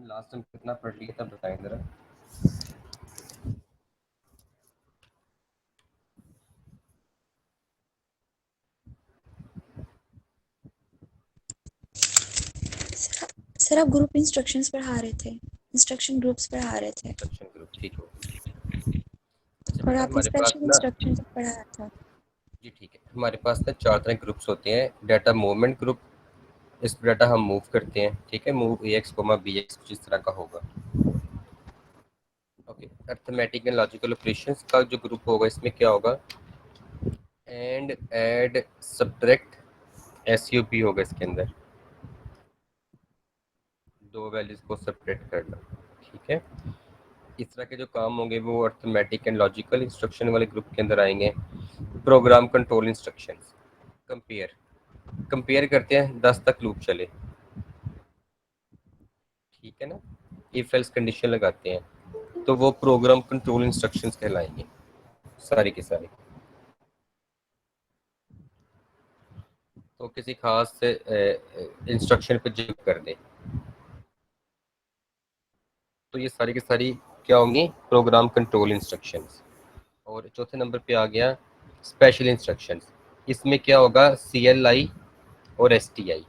Last time कितना पढ़ लिया था बताएं जरा। सर आप ग्रुप इंस्ट्रक्शंस पढ़ा रहे थे, इंस्ट्रक्शन ग्रुप्स पढ़ा रहे थे इंस्ट्रक्शन ग्रुप ठीक हो। अच्छा और बेटा आपने हमारे पास स्पेशल ना, इंस्ट्रक्शंस पढ़ाया था। जी ठीक है, हमारे पास ना 4 तरह के ग्रुप्स होते हैं। डाटा मूवमेंट ग्रुप, इस पर डाटा हम मूव करते हैं, ठीक है, मूव ए एक्स कोमा बी एक्स कुछ इस तरह का होगा। Okay, arithmetic and logical operations का जो ग्रुप होगा इसमें क्या होगा, एंड ऐड सब्ट्रैक्ट एसयूपी होगा इसके अंदर, दो वैल्यूज को सेपरेट करना, ठीक है। इस तरह के जो काम होंगे वो अर्थमेटिक एंड लॉजिकल इंस्ट्रक्शन वाले ग्रुप के अंदर आएंगे। Program control instructions, compare, compare करते हैं 10 तक लूप चले, ठीक है ना, इफ एल्स कंडीशन लगाते हैं तो वो प्रोग्राम कंट्रोल इंस्ट्रक्शंस कहलाएंगे सारी की सारी। तो किसी खास इंस्ट्रक्शन पे जंप कर दे तो ये सारी की सारी क्या होंगी, प्रोग्राम कंट्रोल इंस्ट्रक्शंस। और चौथे नंबर पे आ गया स्पेशल इंस्ट्रक्शंस, इसमें क्या होगा CLI और STI।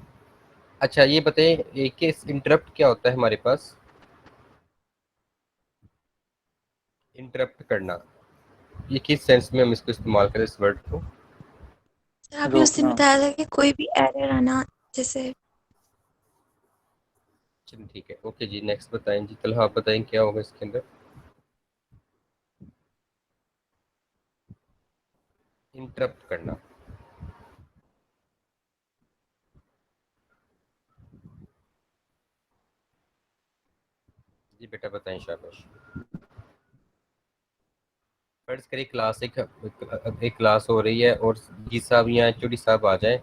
अच्छा ये बताइए कि इंटरप्ट क्या होता है हमारे पास, इंटरप्ट करना, ये किस सेंस में हम इसको इस्तेमाल करें इस वर्ड को। सर आपने उस दिन रोकना। बताया था कि कोई भी एरर आना, जैसे चलिए ठीक है, ओके जी, नेक्स्ट बताएं जी, कल आप बताएं क्या होगा इसके अंदर। इंटरप्ट करना, जी बेटा बताएं, शाबाश। फर्ज करिए क्लास एक क्लास हो रही है और जी साहब या HOD साहब आ जाए,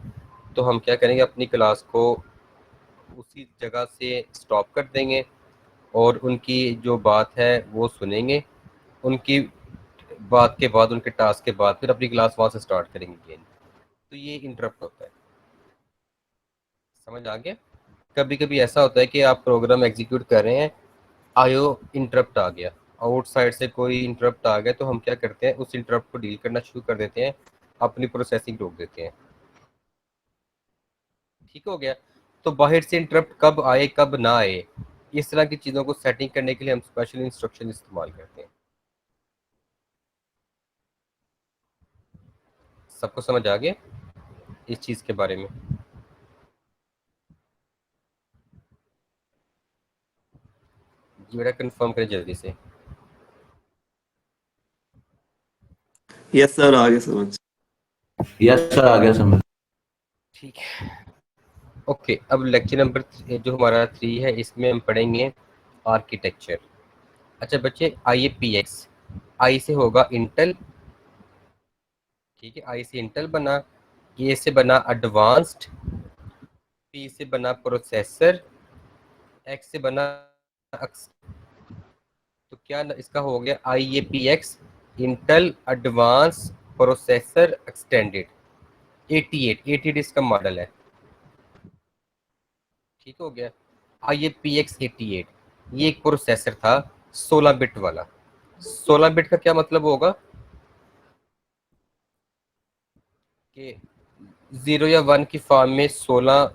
तो हम क्या करेंगे, अपनी क्लास को उसी जगह से स्टॉप कर देंगे और उनकी जो बात है वो सुनेंगे, उनकी बात के बाद, उनके टास्क के बाद फिर अपनी क्लास वहाँ से स्टार्ट करेंगे अगेन। तो ये इंटरप्ट होता है, समझ आ गया। कभी कभी ऐसा होता है कि आप प्रोग्राम एग्जीक्यूट कर रहे हैं, आयो इंटरप्ट आ गया, आउटसाइड से कोई इंटरप्ट आ गया, तो हम क्या करते हैं, उस इंटरप्ट को डील करना शुरू कर देते हैं, अपनी प्रोसेसिंग रोक देते हैं, ठीक हो गया। तो बाहर से इंटरप्ट कब आए कब ना आए, इस तरह की चीज़ों को सेटिंग करने के लिए हम स्पेशल इंस्ट्रक्शन इस्तेमाल करते हैं। सबको समझ आ गया इस चीज़ के बारे में। जी बेटा कंफर्म करें जल्दी से। यस सर, आगे समझ। यस सर, आ गया समझ। ठीक है, ओके, अब लेक्चर नंबर जो हमारा 3 है इसमें हम पढ़ेंगे आर्किटेक्चर। अच्छा बच्चे, IAPX, आई से होगा इंटेल, ठीक है, आई से इंटेल बना, ए से बना एडवांस्ड, पी से बना प्रोसेसर, एक्स से बना एक्स। तो क्या इसका हो गया IAPX, Intel advance processor extended 88 इसका मॉडल है, ठीक हो गया। IAPX 88 ये एक प्रोसेसर था 16 बिट वाला। 16 बिट का क्या मतलब होगा कि 0 या 1 की फॉर्म में 16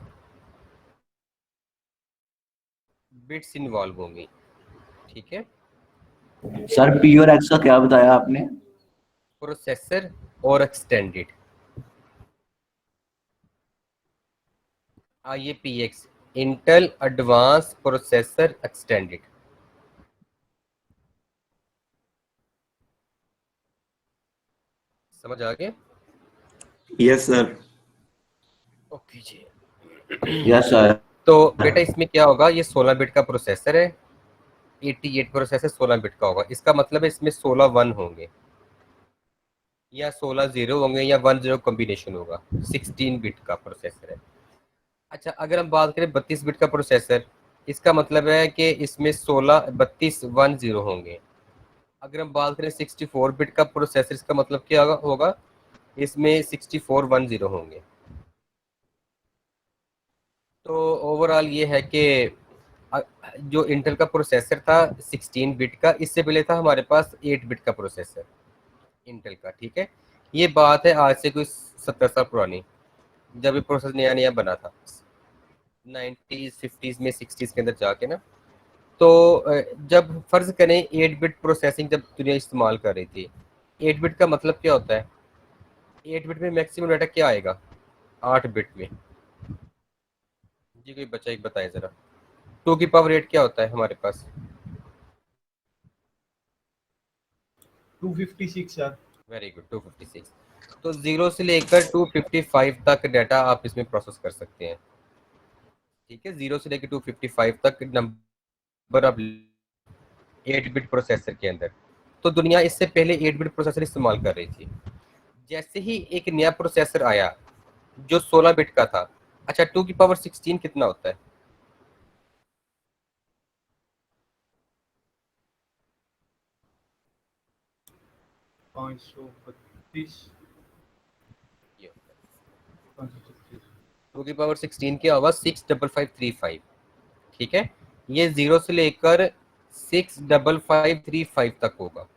बिट्स इन्वॉल्व होंगी, ठीक है। सर पी और एक्स का क्या बताया आपने? प्रोसेसर और extended, IAPX Intel advance processor extended, समझ आ गया। Yes sir. ओके जी। Yes sir. तो बेटा इसमें क्या होगा, ये 16 बिट का प्रोसेसर है, 88 प्रोसेसर 16 बिट का होगा, इसका मतलब है इसमें 16 वन होंगे या 16 जीरो होंगे या 1 0 कॉम्बिनेशन होगा, 16 बिट का प्रोसेसर है। अच्छा अगर हम बात करें 32 बिट का प्रोसेसर, इसका मतलब है कि इसमें 16 32 1 0 होंगे। अगर हम बात करें 64 बिट का प्रोसेसर, इसका मतलब क्या होगा, इसमें 64 1 0 होंगे। तो ओवरऑल ये है कि जो इंटेल का प्रोसेसर था 16 बिट का, इससे पहले था हमारे पास 8 बिट का प्रोसेसर इंटेल का, ठीक है। ये बात है आज से कोई 70 साल पुरानी, जब ये प्रोसेसर नया नया बना था 90s 50s में 60s के अंदर जाके ना। तो जब फर्ज करें 8 बिट प्रोसेसिंग जब दुनिया इस्तेमाल कर रही थी, 8 बिट का मतलब क्या होता है? 8 बिट में मैक्सिमम डाटा क्या आएगा 8 बिट में? जी कोई बच्चा एक बताए जरा। 2 की पावर 8 क्या होता है हमारे पास? 256 यार। Very good, 256। तो 0 से लेकर 255 तक डाटा आप इसमें प्रोसेस कर सकते हैं, ठीक है। 0 से लेकर 255 तक नंबर ऑफ 8 बिट प्रोसेसर के अंदर। तो दुनिया इससे पहले 8 बिट प्रोसेसर इस्तेमाल कर रही थी। जैसे ही एक नया प्रोसेसर आया जो 16 बिट का था, अच्छा 2 की पावर 16 कितना होता है? 532 ये होता है 536। 2 की पावर 16 क्या होगा? 65535, ठीक है। ये 0 से लेकर 65535 तक होगा।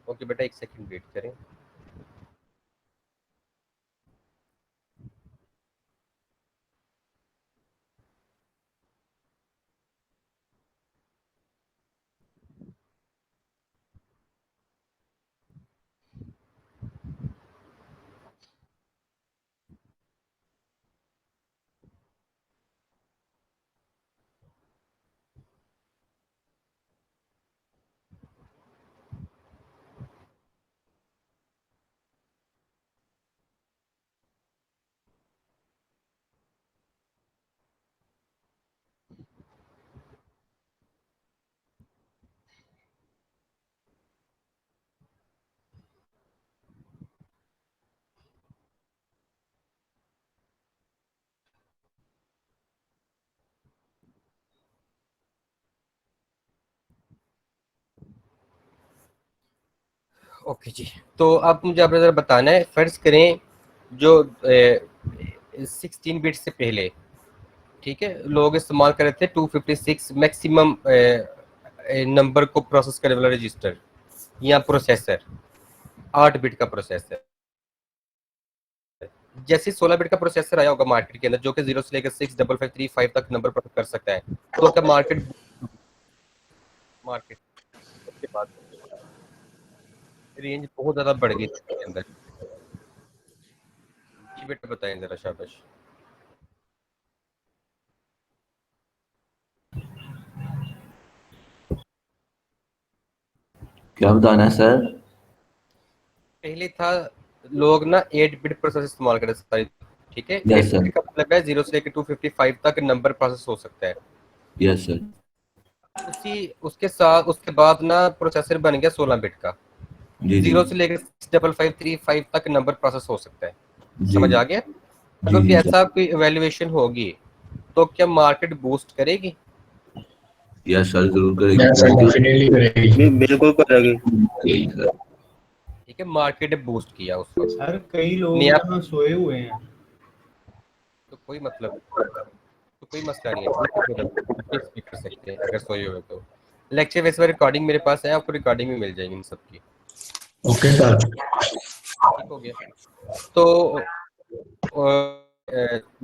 ओके बेटा, एक सेकंड वेट करें। ओके जी, तो अब मुझे आपने जरा बताना है, फर्ज करें जो 16 बिट से पहले, ठीक है, लोग इस्तेमाल कर रहे थे 256 मैक्सिमम नंबर को प्रोसेस करने वाला रजिस्टर या प्रोसेसर, 8 बिट का प्रोसेसर। जैसे 16 बिट का प्रोसेसर आया होगा मार्केट के अंदर, जो कि 0 से लेकर 65535 तक नंबर प्रोसेस कर सकता है, तो क्या मार्केट उसके बाद रेंज बहुत ज्यादा बढ़ गई थी इसके अंदर। जी बेटा बताएं जरा, शाबाश। क्या बताना है सर? पहले था लोग ना 8 बिट प्रोसेस इस्तेमाल कर रहे थे, ठीक है। Yes, 8 sir. बिट का मतलब है 0 से लेकर 255 तक नंबर प्रोसेस हो सकता है। Yes sir. उसके साथ उसके बाद ना प्रोसेसर बन गया 16 बिट का, जी जी 0 से लेकर 65535 तक नंबर प्रोसेस हो सकता है। जी समझ आ गया? जी अगर जी ऐसा कोई इवैल्यूएशन होगी तो क्या मार्केट बूस्ट करेगी? यस सर, जरूर करेगी। यस सर, डेफिनेटली करेगी। बिल्कुल करेगी। यही सर। ठीक ठीक है, मार्केट ने बूस्ट किया उस वक्त। सर कई लोग नहीं, आप- यहाँ सोए हुए हैं। तो कोई मतलब, तो कोई मसला नहीं है, स्पीक कर सकते हैं अगर सोए हुए तो। लेक्चर वैसे रिकॉर्डिंग मेरे पास है, आपको रिकॉर्डिंग भी मिल जाएगी इन सबकी। Okay sir. ठीक हो गया। तो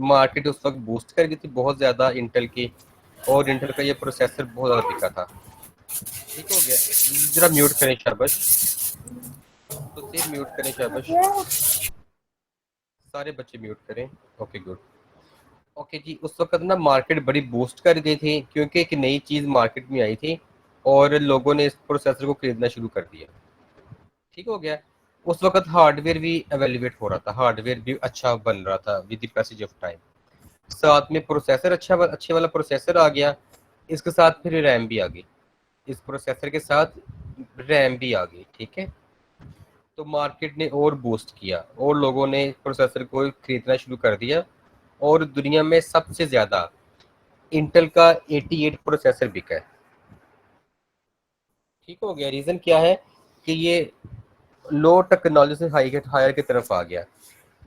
मार्केट उस वक्त बूस्ट कर गई थी बहुत ज़्यादा इंटेल की, और इंटेल का ये प्रोसेसर बहुत ज़्यादा बिका था। ठीक हो गया, जरा म्यूट करें शाबाश, तो सिर्फ म्यूट करें शाबाश, सारे बच्चे म्यूट करें। Okay good. ओके जी, उस वक्त ना मार्केट बड़ी बूस्ट कर गई थी क्योंकि एक नई चीज़ मार्केट में आई थी और लोगों ने इस प्रोसेसर को खरीदना शुरू कर दिया। ठीक हो गया। उस वक्त हार्डवेयर भी एवेल्युएट हो रहा था, हार्डवेयर भी अच्छा बन रहा था with the passage of time. साथ में प्रोसेसर अच्छे वाला प्रोसेसर आ गया, इसके साथ फिर रैम भी आ गई, इस प्रोसेसर के साथ रैम भी आ गई। ठीक है, तो मार्केट ने और बूस्ट किया और लोगों ने प्रोसेसर को खरीदना शुरू कर दिया, और दुनिया में सबसे ज़्यादा इंटेल का 88 प्रोसेसर बिका है। ठीक हो गया। रीज़न क्या है कि ये लो टेक्नोलॉजी से हायर की तरफ आ गया,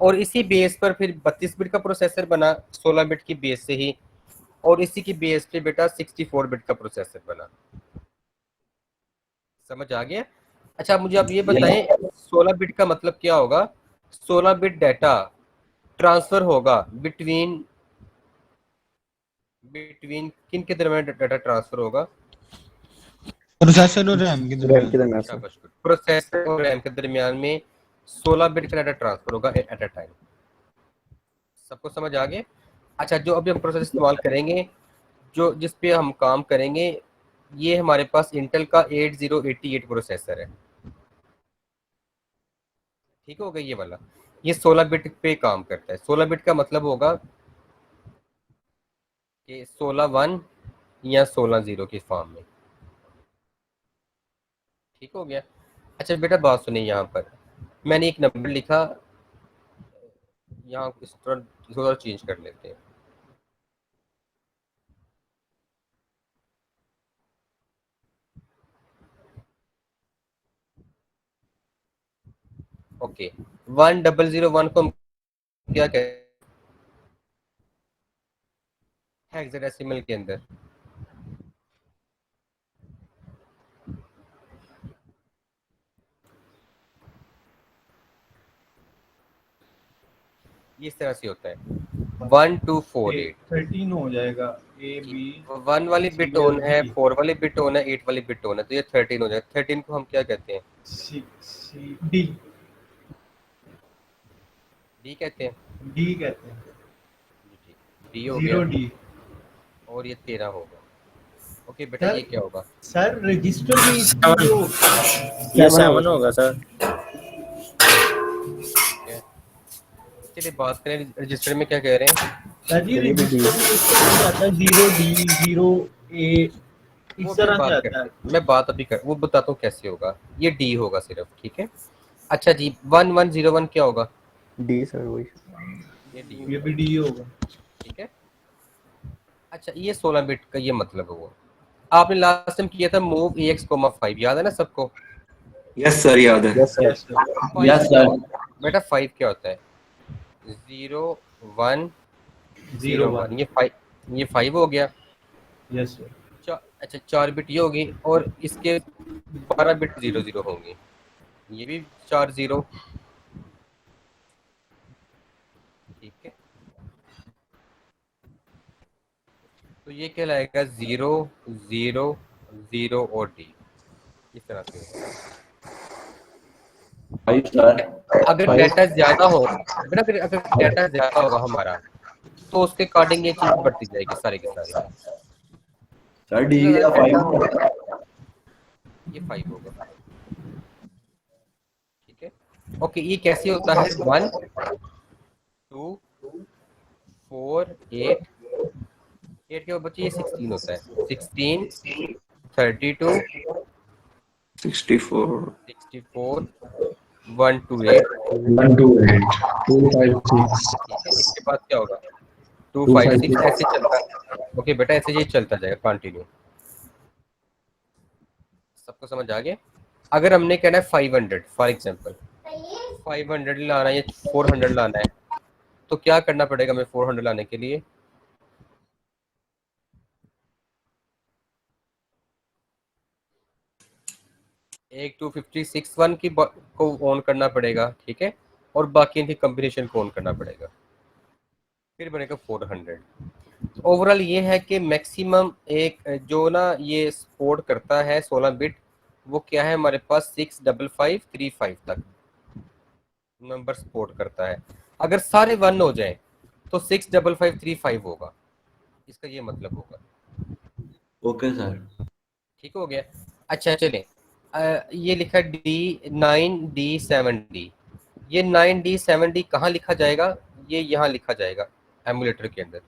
और इसी बेस पर फिर 32 बिट का प्रोसेसर बना 16 बिट की बेस से ही, और इसी की बेस पे बेटा 64 बिट का प्रोसेसर बना। समझ आ गया? अच्छा मुझे आप ये बताएं 16 बिट का मतलब क्या होगा? 16 बिट डाटा ट्रांसफर होगा बिटवीन बिटवीन किन के दरमियान डाटा ट्रांसफर होगा? प्रोसेसर और रैम के दरमियान। शाबाश, प्रोसेसर और रैम के दरमियान में 16 बिट का डाटा ट्रांसफर होगा एट अ टाइम। सबको समझ आ गया? अच्छा, जो अभी हम प्रोसेसर इस्तेमाल करेंगे, जो जिस पे हम काम करेंगे, ये हमारे पास इंटेल का 8088 प्रोसेसर है। ठीक हो गया ये वाला, ये 16 बिट पे काम करता है। 16 बिट का मतलब होगा कि 16 1 या 16 0 की फॉर्म में। ठीक हो गया। अच्छा बेटा बात सुनिए, यहाँ पर मैंने एक नंबर लिखा, यहाँ इस थोड़ा चेंज कर लेते हैं। ओके, 1001 को हम क्या कहते हैं हेक्साडेसिमल के अंदर? ये इस तरह से होता है 1248। 13 हो जाएगा। ए बी 1 वाली बिट ऑन है, 4 वाली बिट ऑन है, 8 वाली बिट ऑन है, तो ये 13 हो जाएगा। 13 को हम क्या कहते हैं? सी सी डी डी कहते हैं। डी कहते हैं। डी हो 0 गया, डी। और ये 13 होगा। ओके बेटा ये क्या होगा? सर रजिस्टर में इसको ये 7 होगा सर। चलिए बात करें रजिस्टर में क्या कह रहे हैं। सर जी रजिस्टर में इसको आता है 0 डी 0 ए वो इस फिर तरह से बात आता करते है। हैं, मैं बात अभी कर वो बताता हूँ कैसे होगा। ये डी होगा सिर्फ, ठीक है। अच्छा जी 1101 क्या होगा? डी सर वही। ये डी ये होगा, भी डी होगा। ठीक है। अच्छा ये 16 बिट का ये मतलब है वो आपने लास्ट टाइम किया था मूव AX, 5 याद है ना सबको? यस सर, याद है। Yes sir. Yes sir. 5 yes क्या सर। होता है? बेटा 5 क्या होता है? 0 1 0 1, ये 5 हो गया। Yes sir. अच्छा 4 बिट ये होगी, और इसके 12 बिट 0 0 होंगे, ये भी 4 0। ठीक है, तो ये कहलाएगा 0 0 0 और डी, इस तरह से होगा। 5 सर। अगर डाटा ज्यादा हो बेटा, अगर डाटा ज्यादा होगा हमारा, तो उसके अकॉर्डिंग ये चीज बढ़ती जाएगी सारी की सारी। सर डी या 5। ये 5 होगा, ठीक है। ओके, ये कैसे होता है? 1 2 4 8 8 के बच्चे ये 16 होता है। 16 32 64 64 128। 128 256 ठीक है, इसके बाद क्या होगा? 256, ऐसे चलता है। ओके बेटा ऐसे ये चलता जाएगा कंटिन्यू। सबको समझ आ गया? अगर हमने कहना है 500 फॉर एग्जांपल, 500 लाना है या 400 लाना है, तो क्या करना पड़ेगा हमें 400 लाने के लिए? एक 256 की को ऑन करना पड़ेगा, ठीक है, और बाकी इनकी कॉम्बिनेशन को ऑन करना पड़ेगा, फिर बनेगा 400। ओवरऑल ये है कि मैक्सिमम एक जो ना ये सपोर्ट करता है 16 बिट, वो क्या है हमारे पास 65535 तक नंबर सपोर्ट करता है। अगर सारे 1 हो जाए तो 65535 होगा, इसका ये मतलब होगा। Okay sir. ठीक हो गया। अच्छा चलें, ये लिखा D9D7D, ये 9D7D कहाँ लिखा जाएगा? ये यहाँ लिखा जाएगा एमुलेटर के अंदर।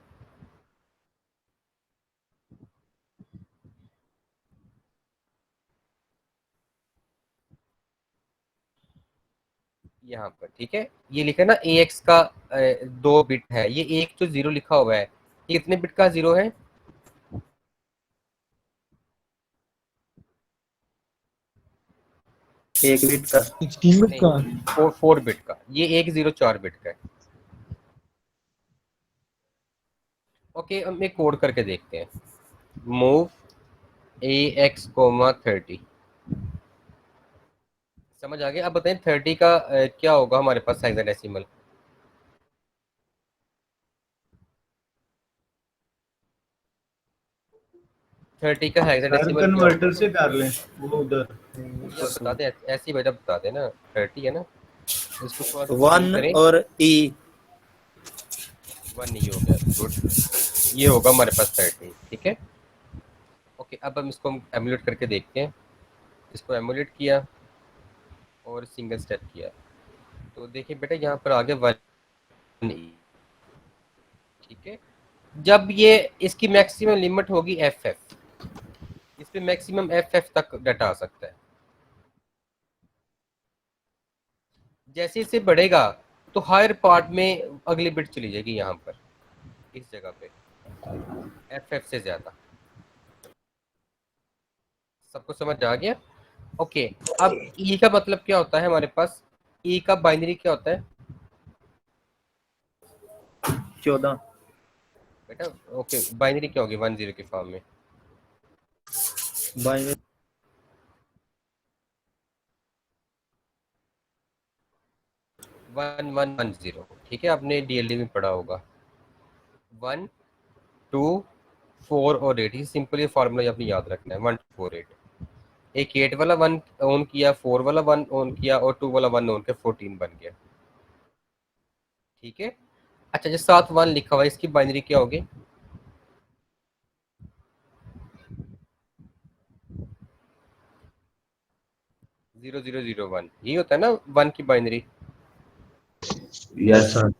यहाँ पर, ठीक है, ये लिखा ना AX का 2 बिट है, ये एक जो 0 लिखा हुआ है, ये कितने बिट का 0 है? 1 बिट का 16 बिट का। नहीं, 4 बिट का, ये 104 बिट का है। ओके, हम एक कोड करके देखते हैं। Move AX, 30। समझ आ गया? अब बताएं 30 का क्या होगा हमारे पास हेक्साडेसिमल? थर्टी का सर हेक्साडेसिमल क्या कन्वर्टर होगा? से कर लें वो उधर। या बता दे, ऐसे ही बेटा बता देना। 30 है ना, इसको थोड़ा सा 1 करें। और E 1 नहीं हो गया, गुड, ये होगा हमारे पास 30, ठीक है। ओके, अब हम इसको एमुलेट करके देखते हैं। इसको एमुलेट किया और सिंगल स्टेप किया, तो देखिए बेटा यहाँ पर आ गया 1E, ठीक है। जब ये इसकी मैक्सिमम लिमिट होगी FF, इस पे मैक्सिमम FF तक डाटा आ सकता है। जैसे इसे बढ़ेगा तो हायर पार्ट में अगली बिट चली जाएगी यहाँ पर, इस जगह पे FF से ज्यादा। सबको समझ आ गया? ओके, अब E का मतलब क्या होता है हमारे पास? E का बाइनरी क्या होता है 14 बेटा? ओके, बाइनरी क्या होगी 10 के फॉर्म में? बाइनरी 1110, ठीक है, आपने DLD में पढ़ा होगा। 1 2 4 और 8, ये सिंपल, ये फार्मूला आपने याद रखना है। 1 2 4 8, एक 8 वाला 1 ऑन किया, 4 वाला 1 ऑन किया और 2 वाला 1 ऑन किया, 14 बन गया, ठीक है। अच्छा, जो साथ 1 लिखा हुआ है, इसकी बाइनरी क्या होगी? 0001, यही होता है ना 1 की बाइनरी, यस सर।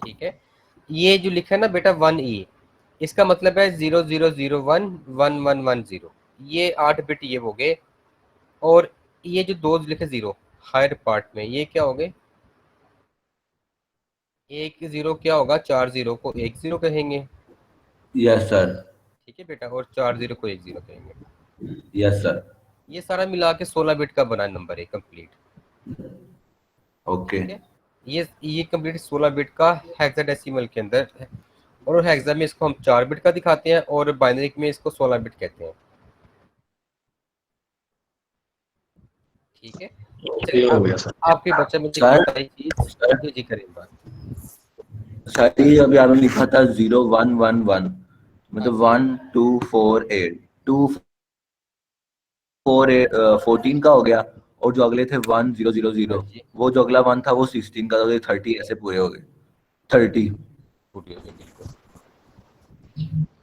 ठीक है। ये जो लिखा है ना बेटा 1E, इसका मतलब है 0001 1110, ये 8 बिट ये हो गए। और ये जो दो लिखे 0 हायर पार्ट में, ये क्या हो गए? एक 0 क्या होगा? 4 0 को 1 0 कहेंगे, यस सर। ठीक है बेटा, और 4 0 को 1 0 कहेंगे। Yes sir. ये सारा मिला के 16 बिट का बना नंबर है कंप्लीट, ओके। ठीक है। ये कंप्लीट 16 बिट का हेक्साडेसिमल के अंदर है, और हेक्सा में इसको हम 4 बिट का दिखाते हैं और बाइनरी में इसको 16 बिट कहते हैं, ठीक है। चलिए, हो गया सर। आपके बच्चे मुझे सर बताइए चीज। सर जी जी करें बात। सर ये अभी आपने लिखा था 0111, हाँ मतलब जी, 1248 14 का हो गया, और जो अगले थे 1000, हाँ जी, वो जो अगला 1 था वो 16 का, तो 30 ऐसे पूरे हो गए। 30। पूरी हो गई बिल्कुल।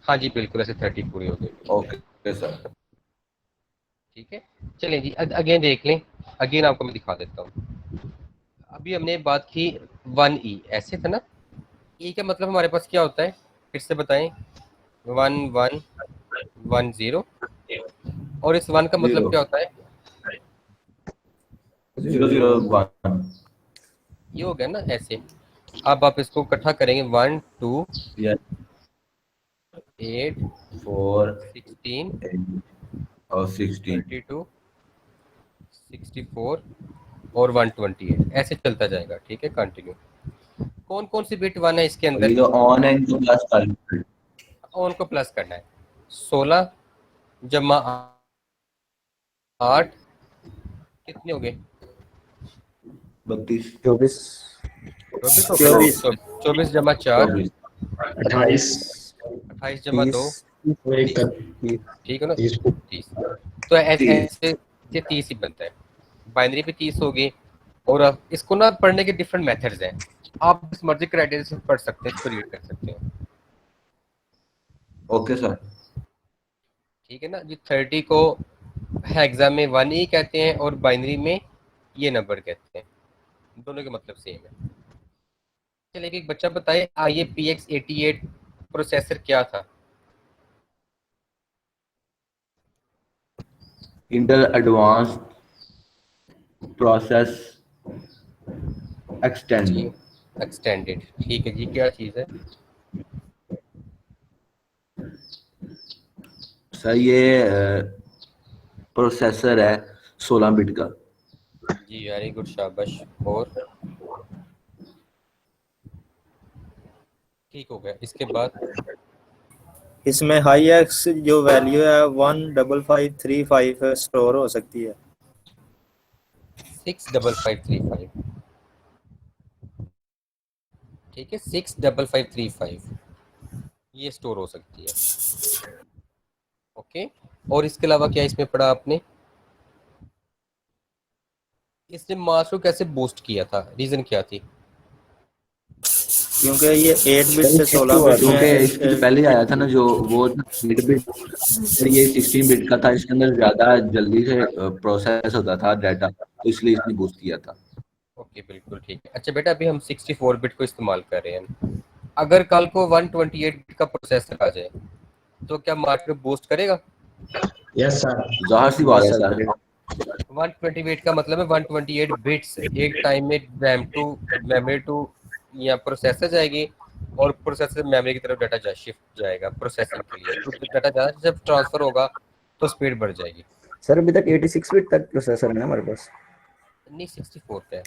हाँ जी बिल्कुल, ऐसे 30 पूरी हो गई, ओके सर। ठीक है। चलें जी, अगेन देख लें, अगेन आपको मैं दिखा देता हूँ। अभी हमने बात की 1E, ऐसे था ना। E का मतलब हमारे पास क्या होता है, फिर से बताएं? 1110, और इस 1 का मतलब 0 क्या होता है? 001। ये हो गया ना ऐसे। अब आप इसको इकट्ठा करेंगे, 1 2 यस। 8 4 16 और 16 32 64 और 128 ऐसे चलता जाएगा, ठीक है। कंटिन्यू। कौन कौन सी बिट 1 है इसके और अंदर? ये जो ऑन है इनको प्लस कर ऑन को प्लस करना है। 16 जमा 8 कितने हो गए? 32 24 24 24 जमा 4 24 28 28 जमा 2 30 ठीक है ना, 30 30। तो ऐसे 30 ऐसे ये 30 ही बनता है। बाइनरी पे 30 हो गई। और अब इसको ना पढ़ने के डिफरेंट मेथड्स हैं, आप जिस मर्जी क्राइटेरिया से पढ़ सकते हैं, इसको रीड कर सकते हैं, ओके सर। ठीक है ना जी। 30 को एग्जाम में 1 ही कहते हैं और बाइनरी में ये नंबर कहते हैं, दोनों के मतलब सेम है। चलिए एक बच्चा बताए IAPX88 प्रोसेसर क्या था? Intel advance process extend. जी एक्सटेंडेड, ठीक है जी। क्या चीज़ है? सर ये प्रोसेसर है 16 बिट का। जी वेरी गुड, शाबाश। और ठीक हो गया। इसके बाद इसमें हाई एक्स जो वैल्यू है 15535 स्टोर हो सकती है। 65535, ठीक है। 65535 ये स्टोर हो सकती है, ओके। और इसके अलावा क्या इसमें पढ़ा आपने? इसने मास को कैसे बूस्ट किया था, रीजन क्या थी? क्योंकि ये 8 बिट से 16 बिट क्योंकि इसकी जो में पहले आया था ना जो वो 8 बिट, ये 16 बिट का था, इसके अंदर ज्यादा जल्दी से प्रोसेस होता था डाटा, तो इसलिए इसने बूस्ट किया था। ओके बिल्कुल ठीक है। अच्छा बेटा, अभी हम 64 बिट को इस्तेमाल कर रहे हैं। अगर कल को 128 बिट का प्रोसेसर आ जाए तो क्या मार्केट में बूस्ट करेगा? यस सर जाहिर सी बात है सर। 128 का मतलब है 128 बिट्स एक टाइम में रैम टू मेमोरी टू या प्रोसेसर जाएगी, और प्रोसेसर मेमोरी की तरफ डाटा शिफ्ट जाएगा प्रोसेसिंग के लिए। तो डाटा ज़्यादा जब ट्रांसफर होगा तो स्पीड बढ़ जाएगी। सर अभी तक 86 बिट तक प्रोसेसर है ना हमारे पास। नहीं 64 का है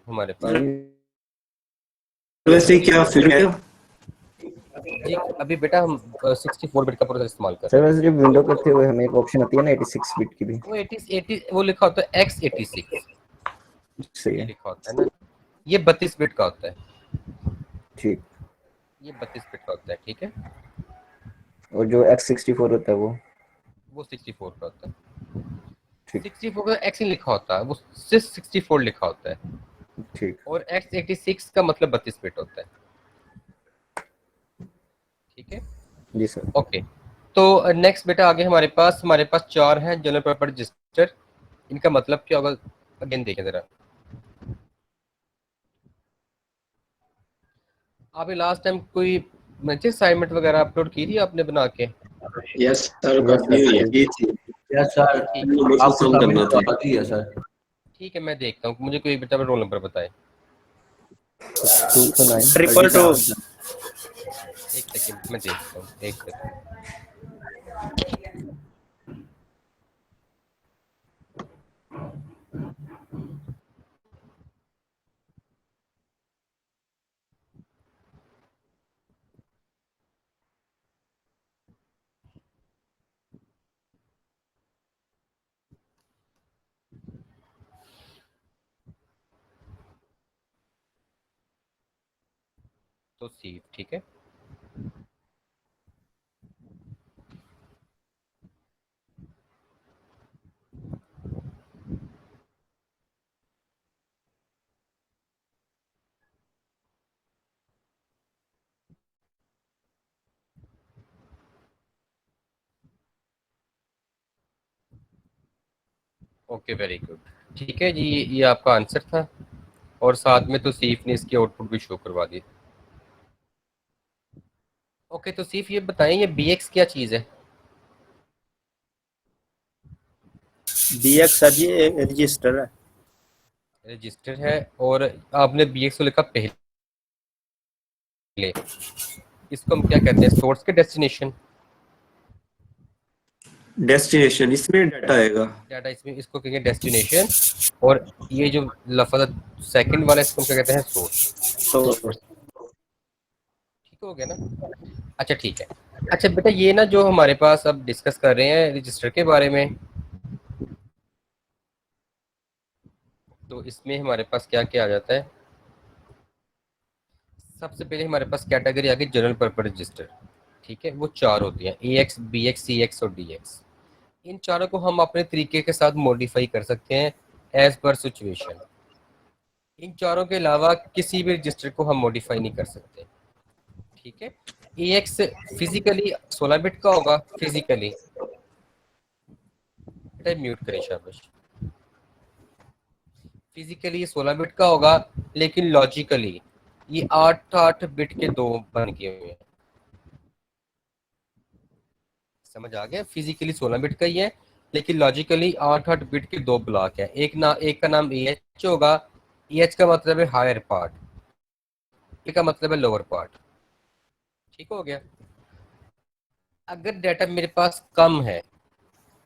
हमारे पास। नहीं, वैसे क्या फिर क्या जी अभी बेटा हम 64 बिट का प्रोसेसर इस्तेमाल कर सर रहे हैं। वैसे जब विंडो करते हुए हमें एक ऑप्शन आती है ना 86 बिट की भी। वो 80 वो लिखा होता है X86, सही ये है, लिखा होता है ना। ये 32 बिट का होता है, ठीक। ये 32 बिट का होता है, ठीक है। और जो X64 होता है वो 64 का होता है। ठीक 64 का X नहीं लिखा होता है, वो सिर्फ 64 लिखा होता है। ठीक। और X86 का मतलब 32 बिट होता है, ठीक है। जी सर। ओके, तो नेक्स्ट बेटा आगे हमारे पास 4 हैं जनरल पर्पस रजिस्टर। इनका मतलब क्या होगा, अगेन देखें जरा। आपने लास्ट टाइम कोई असाइनमेंट वगैरह अपलोड की थी आपने बना के? यस सर Yes, काफी sir. हुई है ये थी यस सर, नंबर आपको कम करना सबमिट था करवा दी है सर। ठीक है मैं देखता हूँ, मुझे कोई बेटा रोल नंबर बताए। 229 222 एक सेकंड मैं देखता हूँ, एक सेकंड। तो सी ठीक है। ओके वेरी गुड, ठीक है जी। ये आपका आंसर था, और साथ में तो सीफ ने इसकी आउटपुट भी शो करवा दी। ओके तो सीफ ये बताएं, ये BX क्या चीज़ है? BX सर जी रजिस्टर है। रजिस्टर है, और आपने BX को लिखा पहले। इसको हम क्या कहते हैं, सोर्स के डेस्टिनेशन? डेस्टिनेशन इसमें डाटा आएगा। डाटा इसमें इसको कहेंगे डेस्टिनेशन, और ये जो लफ्ज़ सेकंड वाला इसको हम क्या कहते हैं, सोर्स। तो ठीक हो गया ना। अच्छा ठीक है। अच्छा बेटा ये ना जो हमारे पास अब डिस्कस कर रहे हैं रजिस्टर के बारे में, तो इसमें हमारे पास क्या क्या आ जाता है। सबसे पहले हमारे पास कैटेगरी आ गई जनरल पर्पस रजिस्टर। ठीक है, वो 4 होती हैं, AX, BX, CX और DX। इन चारों को हम अपने तरीके के साथ मॉडिफाई कर सकते हैं एज पर सिचुएशन। इन चारों के अलावा किसी भी रजिस्टर को हम मॉडिफाई नहीं कर सकते। ठीक है, AX फिजिकली 16 बिट का होगा, फिजिकली म्यूट करें शाबाश, फिजिकली 16 बिट का होगा, लेकिन लॉजिकली ये 8 बिट के 2 बन के हुए हैं। समझ आ गया, फिजिकली 16 बिट का ही है, लेकिन लॉजिकली 8 बिट के 2 ब्लॉक है। एक का नाम AH होगा, AH का मतलब है हायर पार्ट, A का मतलब है लोअर पार्ट। ठीक हो गया। अगर डाटा मेरे पास कम है,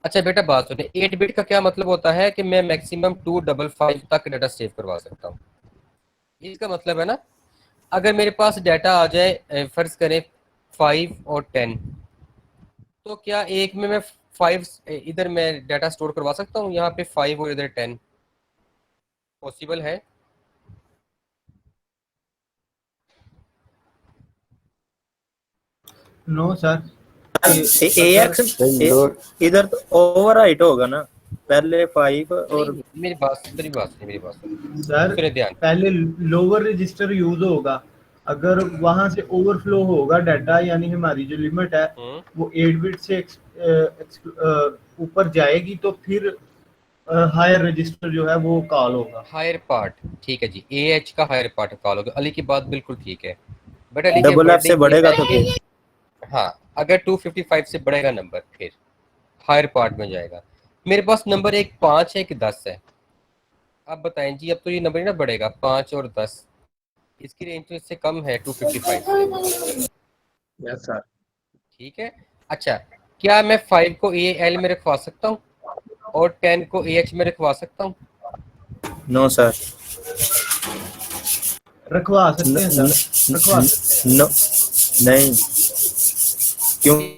अच्छा बेटा बात सुनिए, 8 बिट का क्या मतलब होता है कि मैं मैक्सिमम 255 तक डाटा सेव करवा सकता हूँ। इसका मतलब है ना, अगर मेरे पास डाटा आ जाए फर्ज करें 5 और 10, तो क्या एक में मैं 5 इधर मैं डाटा स्टोर करवा सकता हूँ, यहाँ पे 5 और इधर 10 पॉसिबल है? नो सर, AX इधर तो ओवरराइट होगा ना, पहले 5 और नहीं, मेरी बात सुनिए सर सुनिए ध्यान। पहले लोअर रजिस्टर यूज होगा, अगर वहां से ओवरफ्लो होगा डाटा, यानी हमारी जो लिमिट है वो 8 बिट से ऊपर जाएगी, तो फिर हायर रजिस्टर जो है वो कॉल होगा। हायर पार्ट, ठीक है जी, AH का हायर पार्ट कॉल होगा। अली की बात बिल्कुल ठीक है, बट अली डबल एफ से बढ़ेगा तो फिर हाँ, अगर 255 से बढ़ेगा नंबर फिर हायर पार्ट में जाएगा। मेरे पास नंबर एक 5 है कि 10 है, आप बताएं जी। अब तो ये नंबर ही ना बढ़ेगा, 5 और 10, इसकी रेंज तो इससे कम है 255 से। Yes sir. ठीक है। अच्छा, क्या मैं 5 को AL में रखवा सकता हूँ और 10 को AH में रखवा सकता हूँ? नो सर, रखवा सकते हैं सर, रखवा सकते हैं। नो नहीं, क्योंकि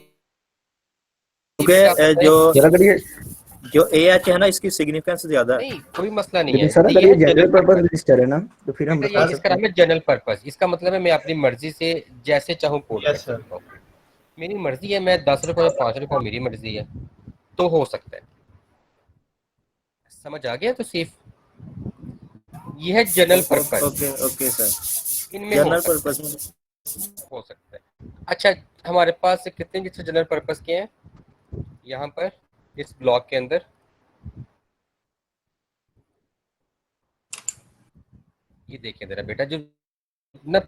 जो AH है ना, इसकी सिग्निफिकेंस ज्यादा है। नहीं, कोई मसला नहीं है। लेकिन सर अगर ये जनरल पर्पस रजिस्टर है ना, तो फिर हम बेटा बता ये इसका सकते नाम हैं। है जनरल पर्पस। इसका मतलब है मैं अपनी मर्जी से जैसे चाहूँ कोड कर यस सर। सकता हूँ। मेरी मर्जी है, मैं 10 रुपये 5 रुपये मेरी मर्जी है, तो हो सकता है। समझ आ गया? तो सिर्फ ये है general purpose, okay okay sir, इनमें हो जनरल सकता पर्पस में हो सकता है। अच्छा, हमारे पास कितने कितने जनरल पर्पस के हैं यहाँ पर इस ब्लॉक के अंदर? ये देखिए जरा बेटा, जो न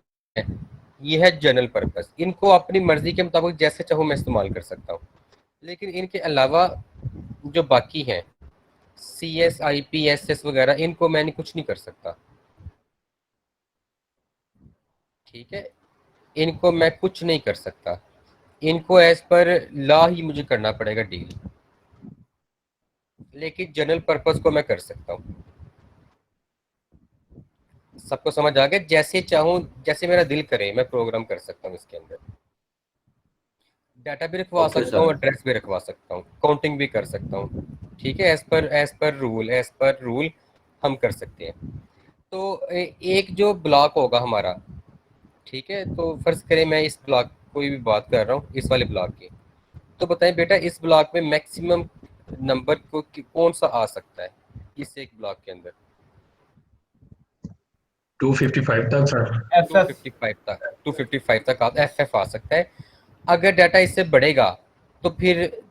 ये है जनरल पर्पस, इनको अपनी मर्जी के मुताबिक जैसे चाहूँ मैं इस्तेमाल कर सकता हूँ। लेकिन इनके अलावा जो बाकी हैं CS, IP, SS वगैरह, इनको मैंने कुछ नहीं कर सकता। ठीक है, इनको मैं कुछ नहीं कर सकता, इनको एज पर लॉ ही मुझे करना पड़ेगा डील। लेकिन जनरल पर्पस को मैं कर सकता हूँ। सबको समझ आ गया? जैसे चाहूँ, जैसे मेरा दिल करे मैं प्रोग्राम कर सकता हूँ इसके अंदर। डाटा भी रखवा ओके सकता हूँ, सर। एड्रेस भी रखवा सकता हूँ, काउंटिंग भी कर सकता हूँ। ठीक है, एज पर रूल हम कर सकते हैं। तो एक जो ब्लॉक होगा हमारा, ठीक है, तो फर्ज करें मैं इस ब्लॉक कोई भी बात कर रहा हूँ, इस वाले ब्लॉक की, तो बताएं बेटा इस ब्लॉक में मैक्सिमम नंबर को कौन सा आ सकता है इस एक ब्लॉक के अंदर? 255 तक सर। FF 255 तक FF आ सकता है। अगर डाटा इससे बढ़ेगा तो फिर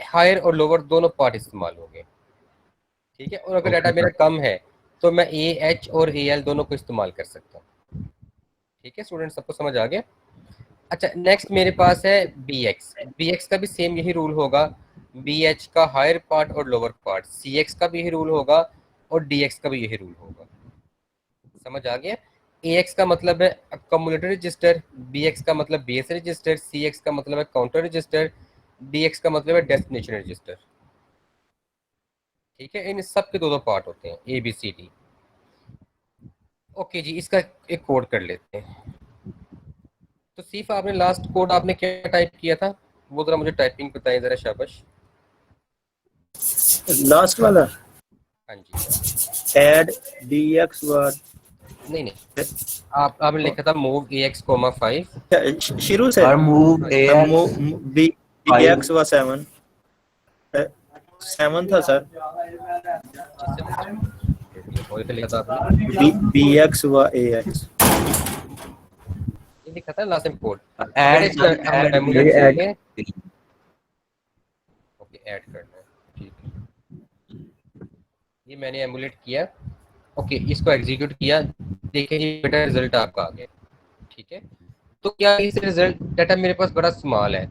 हायर और लोअर दोनों पार्ट इस्तेमाल होंगे। ठीक है, और अगर डाटा मेरा कम है तो मैं AH और AL दोनों को इस्तेमाल कर सकता हूँ। ठीक है स्टूडेंट, सबको समझ आ गया? अच्छा, नेक्स्ट मेरे पास है BX का भी सेम यही रूल होगा। BH का हायर पार्ट और लोअर पार्ट, CX का भी यही रूल होगा और DX का भी यही रूल होगा। समझ आ गया? AX का मतलब है अक्यूमुलेटर रजिस्टर, BX का मतलब बेस रजिस्टर, CX का मतलब है काउंटर रजिस्टर, DX का मतलब है डेस्टिनेशन रजिस्टर। ठीक है, इन सब के दो दो पार्ट होते हैं, ABCD। ओके जी, इसका एक कोड कर लेते हैं। तो सिर्फ आपने लास्ट कोड आपने क्या टाइप किया था, वो जरा मुझे टाइपिंग बताएं जरा, शाबाश। लास्ट वाला हाँ जी। ऐड dx वर्ड नहीं नहीं, आपने लिखा था मूव AX, 5। शुरू से और मूव AX dx व 7 7 था सर। और क्या लिखा था आपने? bx व ax ये लिखा था लास्ट टाइम कोड। ऐड हम एमुलेट ये add- करेंगे। ओके, ऐड करना है, ठीक है। ये मैंने एमुलेट किया। ओके, इसको एग्जीक्यूट किया। देखिए ये बेटा रिजल्ट आपका आ गया। ठीक है, तो क्या इस रिजल्ट डाटा मेरे पास बड़ा स्मॉल है,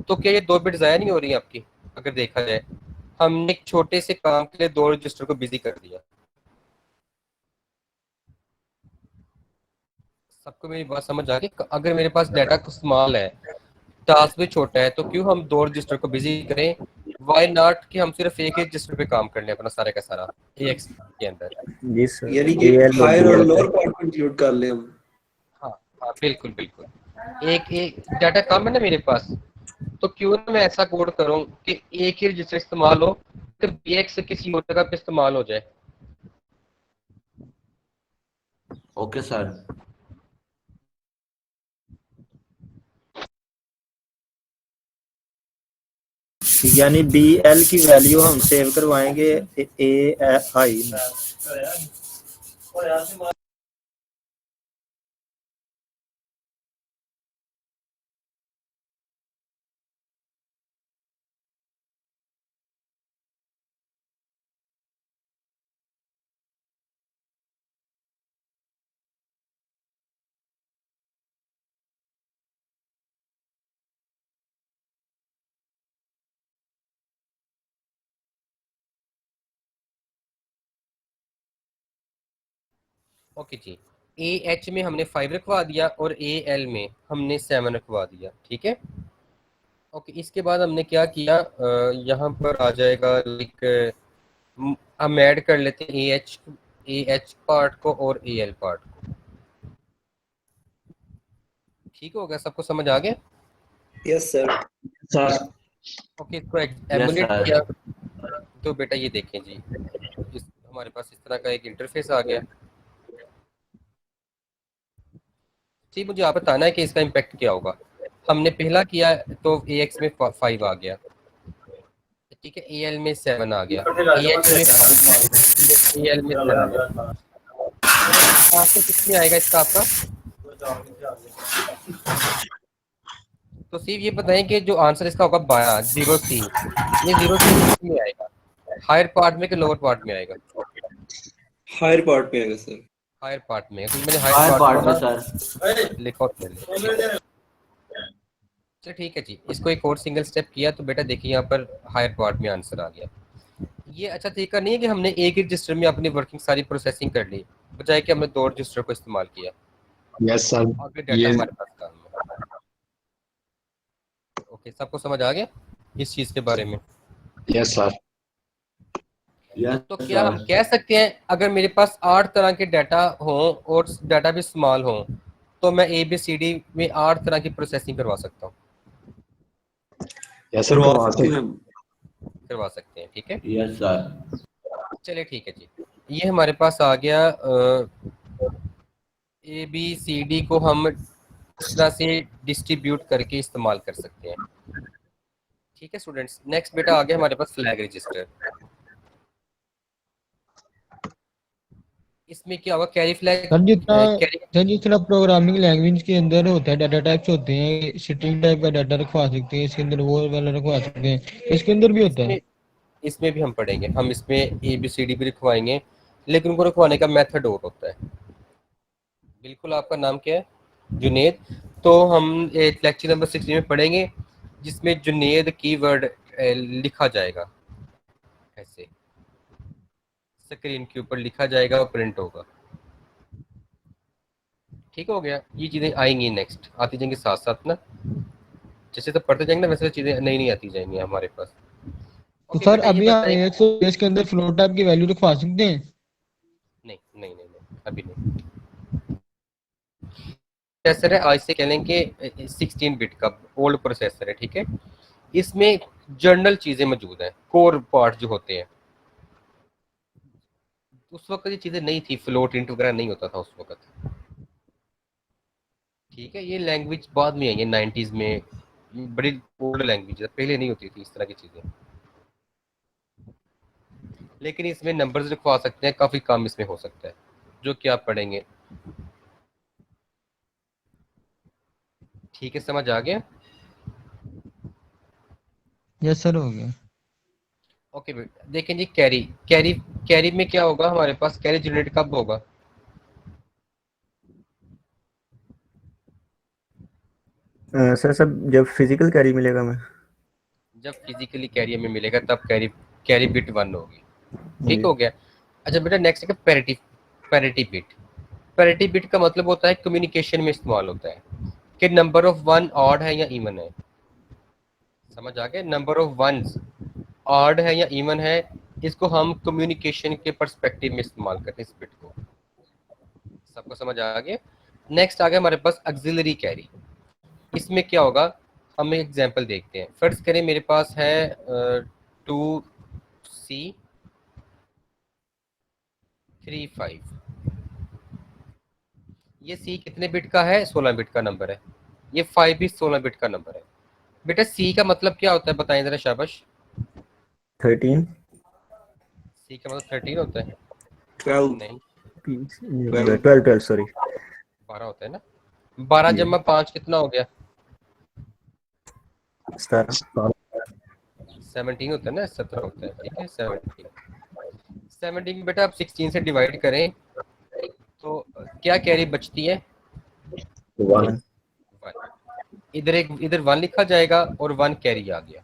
तो क्या ये 2 बिट ज़ाया नहीं हो रही आपकी? अगर देखा जाए, हमने एक छोटे से काम के लिए 2 रजिस्टर को बिजी कर दिया। सबको मेरी बात समझ आ गई? अगर मेरे पास डाटा स्मॉल है, टास्क भी छोटा है, तो क्यों हम 2 रजिस्टर को बिजी करें? वाई नॉट कि हम सिर्फ एक ही रजिस्टर पे काम कर लें अपना सारे का सारा AX के अंदर। जी सर, यानी कि AL और हायर और DL लोअर पार्ट को इंक्लूड कर ले हम। हाँ हाँ, बिल्कुल बिल्कुल। एक डाटा कम है ना मेरे पास, तो क्यों ना मैं ऐसा कोड करूं कि एक ही रजिस्टर इस्तेमाल हो, तो BX किसी और जगह पे इस्तेमाल हो जाए। Okay sir. यानी bl की वैल्यू हम सेव करवाएंगे ai में। ओके जी, AH में हमने 5 रखवा दिया और AL में हमने 7 रखवा दिया। ठीक है, ओके। इसके बाद हमने क्या किया, यहाँ पर आ जाएगा लाइक हम ऐड कर लेते हैं AH पार्ट को और AL पार्ट को। ठीक हो गया, सबको समझ आ गया? Yes sir. सर। ओके, इसको यस एमुलेट सर। किया। तो बेटा ये देखें जी, हमारे पास इस तरह का एक इंटरफेस आ गया। ठीक, मुझे आप बताना है कि इसका इम्पैक्ट क्या होगा। हमने पहला किया तो AX में 5 आ गया। ठीक है, AL में 7 आ गया। AH में AL में 7 है। आंसर कितने आएगा इसका आपका? तो सिर्फ ये बताएं कि जो आंसर इसका होगा 12, 0C, ये 0C कितने आएगा? हायर पार्ट में कि लोअर पार्ट में आएगा? हायर पार्ट पे आएगा सर। हायर पार्ट में, क्योंकि मैंने हायर हायर पार्ट में पार्ट सर। लिखा पहले। चलो ठीक है जी, इसको एक और सिंगल स्टेप किया तो बेटा देखिए यहाँ पर हायर पार्ट में आंसर आ गया। ये अच्छा तरीका नहीं है कि हमने एक ही रजिस्टर में अपनी वर्किंग सारी प्रोसेसिंग कर ली, बजाय कि हमने 2 रजिस्टर को इस्तेमाल किया। Yes sir. आगे डाटा हमारे पास काम है। ओके, सबको समझ आ गया इस चीज़ के बारे में? Yes sir. यस तो क्या हम सर। कह सकते हैं अगर मेरे पास 8 तरह के डाटा हों और डाटा भी स्मॉल हों, तो मैं ABCD में 8 तरह की प्रोसेसिंग करवा सकता हूँ? यस सर, करवा सकते हैं। ठीक है, यस सर। चलिए ठीक है जी। ये हमारे पास आ गया। ABCD को हम इस तरह से डिस्ट्रीब्यूट करके इस्तेमाल कर सकते हैं। ठीक है स्टूडेंट्स, नेक्स्ट बेटा आ गया हमारे पास फ्लैग रजिस्टर। इसमें क्या होगा, कैरी फ्लैग, सर जितना कैरी। सर जिस तरह प्रोग्रामिंग लैंग्वेज के अंदर होता है डाटा टाइप्स होते हैं, स्ट्रिंग टाइप का डाटा रखवा सकते हैं इसके अंदर, वो वाला रखवा सकते हैं, इसके अंदर भी होता है। इसमें भी हम पढ़ेंगे, हम इसमें ABCD भी लिखवाएंगे, लेकिन उनको लिखवाने का मेथड और होता है। बिल्कुल, आपका नाम क्या है? जुनेद। तो हम लेक्चर नंबर 16 में पढ़ेंगे, जिसमें जुनेद कीवर्ड लिखा जाएगा, ऐसे स्क्रीन के ऊपर लिखा जाएगा और प्रिंट होगा। ठीक हो गया, ये चीज़ें आएंगी नेक्स्ट, आती जाएंगी साथ साथ ना। जैसे तो पढ़ते जाएंगे ना वैसे चीजें नई नई आती जाएंगी हमारे पास। तो ओके सर बेटा, ये अभी हम बताइए। 120 के अंदर फ्लोट टाइप की वैल्यू रखवा सकते हैं? नहीं नहीं नहीं नहीं, अभी नहीं। प्रोसेसर है, आज से कह लें कि 16 बिट का ओल्ड प्रोसेसर है, ठीक है। इसमें जर्नल चीजें मौजूद हैं, कोर पार्ट जो होते हैं। उस वक्त ये चीजें नहीं थी, फ्लोट इंट वगैरह नहीं होता था उस वक्त, ठीक है। ये लैंग्वेज बाद में आई है 90s में, ये बड़ी ओल्ड लैंग्वेज है, पहले नहीं होती थी इस तरह की चीजें। लेकिन इसमें नंबर्स लिखवा सकते हैं, काफी काम इसमें हो सकता है जो कि आप पढ़ेंगे, ठीक है। समझ आ गया? यस सर, हो गया। ओके बेटा, देखें जी, कैरी कैरी कैरी में क्या होगा हमारे पास, कैरी जनरेट कब होगा? सर सब जब फिजिकल कैरी मिलेगा हमें। जब फिजिकली कैरी हमें मिलेगा तब कैरी कैरी बिट 1 होगी, ठीक हो गया। अच्छा बेटा, नेक्स्ट है parity parity bit. Parity bit का मतलब होता है कम्युनिकेशन में इस्तेमाल होता है कि नंबर ऑफ वन ऑड है या इवन है। समझ आ गया? नंबर ऑफ वंस ऑड है या इवन है, इसको हम कम्युनिकेशन के पर्सपेक्टिव में इस्तेमाल करते हैं इस बिट को। सबको समझ आ गया? नेक्स्ट आ गया हमारे पास ऑक्सिलरी कैरी। इसमें क्या होगा, हम एक एग्जांपल देखते हैं। फर्स्ट करें मेरे पास है 2C35। ये C कितने बिट का है? 16 बिट का नंबर है। ये 5 भी 16 बिट का नंबर है। बेटा C का मतलब क्या होता है, बताएं जरा, शाबाश। 13 C का मतलब 13 होता है? 12 नहीं, 12 सॉरी 12 होता है ना। 12 जमा 5 कितना हो गया? 17 होता है ना, 17 होता है, ठीक है। 17 बेटा आप 16 से डिवाइड करें तो क्या कैरी बचती है? 1 इधर 1 लिखा जाएगा और 1 कैरी आ गया।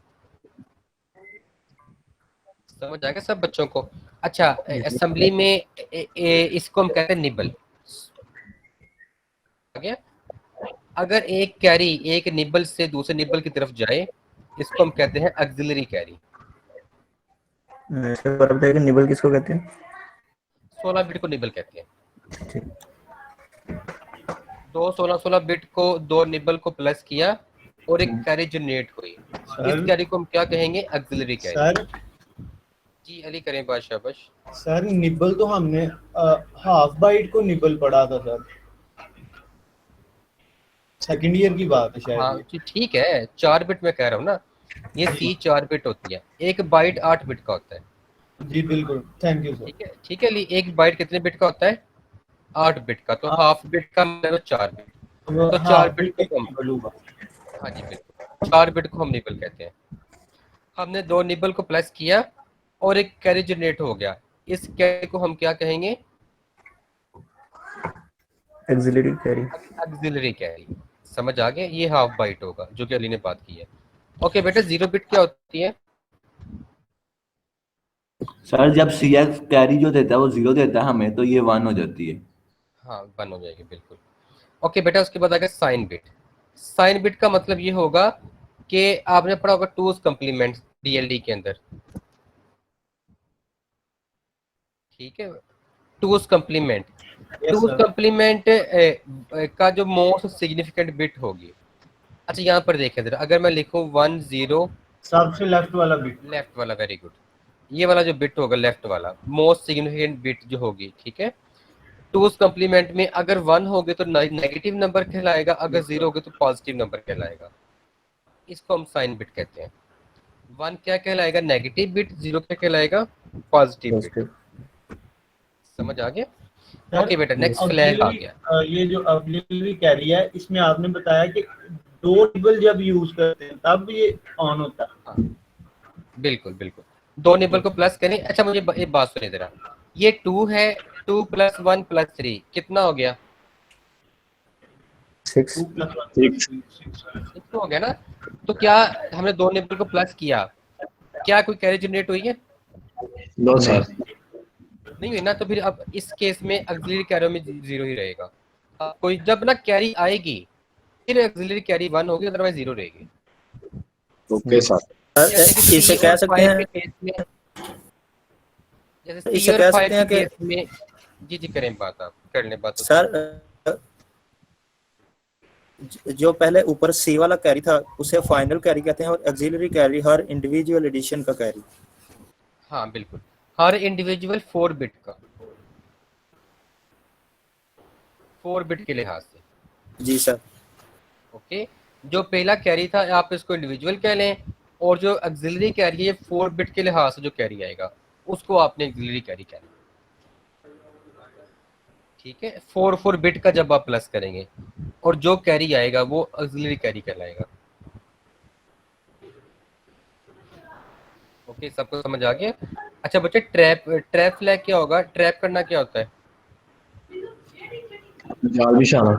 समझ आएगा सब बच्चों को? अच्छा, असेंबली में इसको हम कहते हैं निबल। आ गया? अगर एक कैरी एक निबल से दूसरे निबल की तरफ जाए, इसको हम कहते हैं ऑक्सिलरी कैरी। सर बताइए निबल किसको कहते हैं? 16 बिट को निबल कहते हैं। दो 16 बिट को, दो निबल को प्लस किया और एक कैरी जनरेट हुई, इस कैरी को हम क्या कहेंगे? Auxiliary carry. सर जी अली करें बादशाह बश। सर निबल तो हमने हाफ बाइट को निबल पढ़ा था सर, सेकंड ईयर की बात है शायद। हाँ जी ठीक है, 4 बिट में कह रहा हूँ ना, ये C 4 बिट होती है, एक बाइट 8 बिट का होता है। जी बिल्कुल, थैंक यू सर। ठीक है, ठीक है ली, एक बाइट कितने बिट का होता है? 8 बिट का। तो हाफ बिट का मतलब 4 बिट, तो 4 बिट को हम, हाँ जी बिल्कुल, 4 बिट को हम निबल कहते हैं। हमने दो निबल को प्लस किया और एक कैरी जनरेट हो गया, इस कैरी को हम क्या कहेंगे? Auxiliary carry. Auxiliary carry. समझ आ गया? ये हाफ बाइट होगा जो कि अली ने बात की है। ओके बेटा, 0 बिट क्या होती है? सर जब CS कैरी जो देता है वो 0 देता है हमें, तो ये 1 हो जाती है। हाँ 1 हो जाएगी बिल्कुल। ओके बेटा, उसके बाद आ गया साइन बिट। साइन बिट का मतलब ये होगा कि आपने पढ़ा होगा टूज कम्प्लीमेंट DLD के अंदर, ठीक है। टूज कम्प्लीमेंट, टूज कम्प्लीमेंट का जो मोस्ट सिग्निफिकेंट बिट होगी। अच्छा यहाँ पर देखें जरा, अगर मैं लिखूं 1 0, सबसे लेफ्ट वाला बिट, लेफ्ट वाला, वेरी गुड, ये वाला जो बिट होगा लेफ्ट वाला, मोस्ट सिग्निफिकेंट बिट जो होगी, ठीक है। टूज कम्प्लीमेंट में अगर 1 होगे तो नेगेटिव नंबर कहलाएगा, अगर 0 होगे तो पॉजिटिव नंबर कहलाएगा। इसको हम साइन बिट कहते हैं। 1 क्या कहलाएगा? Negative bit. 0 क्या कहलाएगा? Positive bit. समझ आ गया? ओके बेटा, नेक्स्ट फ्लैग आ गया। ये जो ऑक्सिलरी कैरी है, इसमें आपने बताया कि दो निबल जब यूज करते हैं तब ये ऑन होता है। हाँ, बिल्कुल बिल्कुल, दो निबल को प्लस करें। अच्छा मुझे एक बात सुनिए जरा, ये 2 है, 2 + 1 + 3 कितना हो गया? 6 हो गया ना। तो क्या हमने दो निबल को प्लस किया, क्या कोई कैरी जनरेट हुई है? No sir. नहीं हुई ना। तो फिर अब इस केस में ऑक्सिलरी कैरी में 0 ही रहेगा। कोई जब ना कैरी आएगी फिर ऑक्सिलरी कैरी 1 होगी, अदरवाइज 0 रहेगी। Okay sir. जैसे कि इसे 3 कह और सकते 5 हैं, के केस में, जैसे 3 इसे और कह 5 सकते हैं के कि केस में, जी करें बात, आप कर लें बात। सर जो पहले ऊपर सी वाला कैरी था उसे फाइनल कैरी कहते हैं, और ऑक्सिलरी कैरी हर इंडिविजुअल एडिशन का कैरी। हाँ बिल्कुल, हर इंडिविजुअल 4 बिट का, 4 बिट के लिहाज से। जी सर। ओके, जो पहला कैरी था आप इसको इंडिविजुअल कह लें, और जो ऑक्सिलरी कैरी है 4 बिट के लिहाज से जो कैरी आएगा उसको आपने ऑक्सिलरी कैरी कहना। ठीक है, 4 बिट का जब आप प्लस करेंगे और जो कैरी आएगा वो ऑक्सिलरी कैरी कहलाएगा। ओके, सबको समझ आ गया? अच्छा बच्चे, ट्रैप फ्लैग क्या होगा? ट्रैप करना क्या होता है? जाल बिछाना।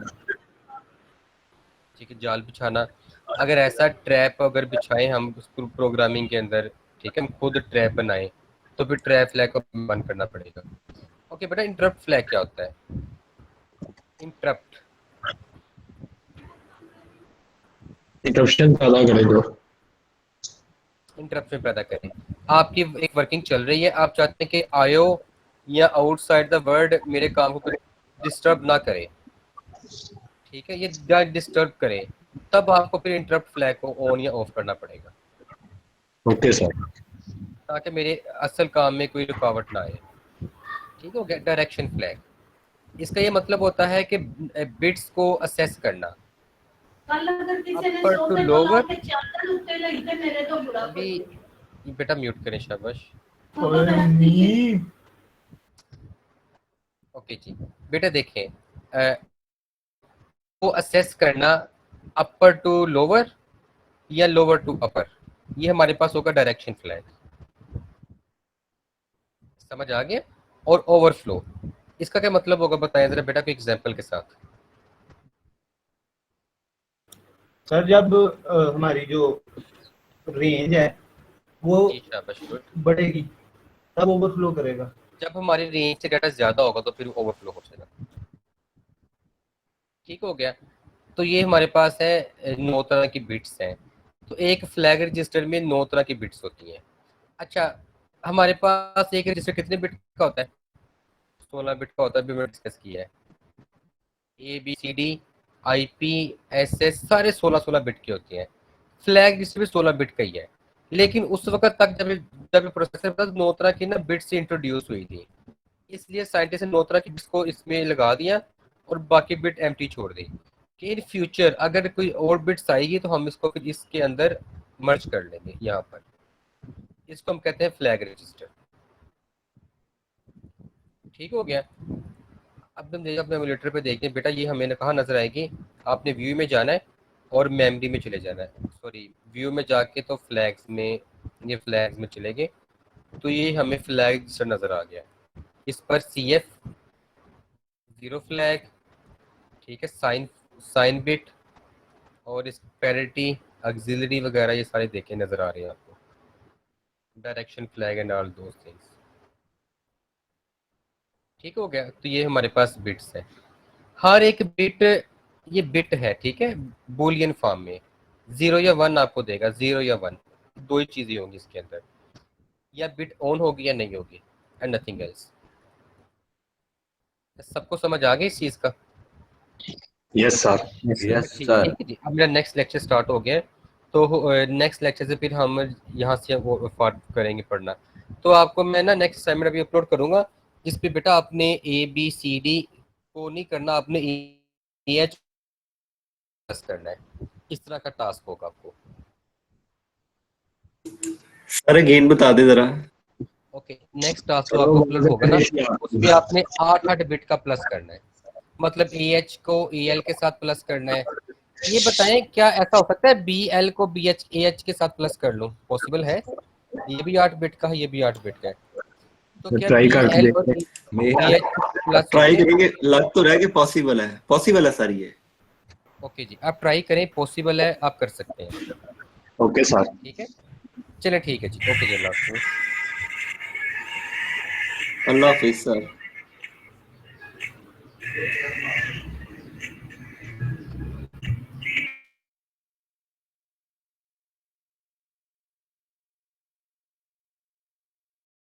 ठीक है, जाल बिछाना। अगर ऐसा ट्रैप अगर बिछाएं हम प्रोग्रामिंग के अंदर, ठीक है, हम खुद ट्रैप बनाएं, तो फिर ट्रैप फ्लैग को बंद करना पड़ेगा। ओके बेटा, इंटरप्ट फ्लैग क्या होता है? इंटरप्ट इंटरप्शन पैदा करेगा। इंटरप्शन पैदा करें। आपकी एक वर्किंग चल रही है, आप चाहते हैं कि आयो या आउटसाइड द वर्ड मेरे काम को डिस्टर्ब ना करे, ठीक है, ये डिस्टर्ब करे, तब आपको फिर इंटरप्ट फ्लैग को ऑन या ऑफ करना पड़ेगा, ओके सर। ताकि मेरे असल काम में कोई रुकावट ना आए। ठीक हो गया? डायरेक्शन फ्लैग, इसका ये मतलब होता है कि बिट्स को असेस करना, अपर टू लोअर। अभी बेटा म्यूट करें, शाबाश। ओके जी बेटा, देखें वो असेस करना अपर टू लोअर या लोअर टू अपर, ये हमारे पास होगा डायरेक्शन फ्लैग। समझ आ गया? और ओवरफ्लो, इसका क्या मतलब होगा बताएं जरा बेटा, कोई एग्जांपल के साथ। सर जब हमारी जो रेंज है वो जी शाबाश, गुड। बढ़ेगी तब ओवरफ्लो करेगा। जब हमारी रेंज से डाटा ज्यादा होगा तो फिर ओवरफ्लो हो जाएगा। ठीक हो गया? तो ये हमारे पास है 9 तरह की बिट्स हैं, तो एक फ्लैग रजिस्टर में 9 तरह की बिट्स होती हैं। अच्छा, हमारे पास एक रजिस्टर कितने बिट का होता है? 16 बिट का होता है, भी मैंने डिस्कस किया है। ABCD IP SS सारे 16 बिट के होते हैं। फ्लैग रजिस्टर भी 16 बिट का ही है, लेकिन उस वक्त तक जब प्रोसेसर पर 9 तरह की ना बिट्स इंट्रोड्यूस हुई थी, इसलिए साइंटिस्ट ने 9 तरह की बिट्स को इसमें लगा दिया और बाकी बिट एम्प्टी छोड़ दी कि इन फ्यूचर अगर कोई और बिट्स आएगी तो हम इसको फिर इसके अंदर मर्ज कर लेंगे। यहाँ पर इसको हम कहते हैं फ्लैग रजिस्टर। ठीक हो गया? अब हम अपने एमुलेटर पे देखते हैं बेटा, ये हमें कहाँ नजर आएगी? आपने व्यू में जाना है और मेमोरी में चले जाना है। सॉरी, व्यू में जाके तो फ्लैग्स में, ये फ्लैग्स में चले गए, तो ये हमें फ्लैग रजिस्टर नजर आ गया। इस पर CF 0 फ्लैग, ठीक है, साइन बिट और इस पैरिटी ऑक्सिलरी वगैरह ये सारे देखे नजर आ रहे हैं आपको, direction flag and all those things. ठीक हो गया? तो ये हमारे पास बिट्स है, हर एक बिट, ये बिट है, ठीक है, बूलियन फॉर्म में 0 या 1 आपको देगा, 0 या 1 दो ही चीजें होंगी इसके अंदर, या बिट ऑन होगी या नहीं होगी, एंड नथिंग एल्स। सबको समझ आ गई इस चीज का? Yes sir. यस ठीक सर। है जी, अब मेरा नेक्स्ट लेक्चर स्टार्ट हो गया है, तो नेक्स्ट लेक्चर से फिर हम यहाँ से वो फॉर करेंगे पढ़ना। तो आपको मैं ना नेक्स्ट असाइनमेंट अभी अपलोड करूँगा, जिस पे बेटा आपने ABCD को नहीं करना, आपने EH करना है। इस तरह का टास्क होगा आपको। सर अगेन बता दे जरा। ओके, नेक्स्ट टास्क जो आपको अपलोड होगा ना, उस पे आपने 8 बिट का प्लस करना है, मतलब AH को AL के साथ प्लस करना है। ये बताएं क्या ऐसा हो सकता है BL को AH के साथ प्लस कर लूं? पॉसिबल है? ये भी 8 बिट का है, ये भी 8 बिट का है, तो क्या ट्राई करके BL और मेरा AH प्लस ट्राई होंगे? करेंगे, लग तो रहा है कि पॉसिबल है सर ये। ओके जी, आप ट्राई करें, पॉसिबल है, आप कर सकते हैं। Okay sir. ठीक है, चलिए ठीक है जी, ओके जी, अल्लाह हाफिज़। अल्लाह हाफिज सर।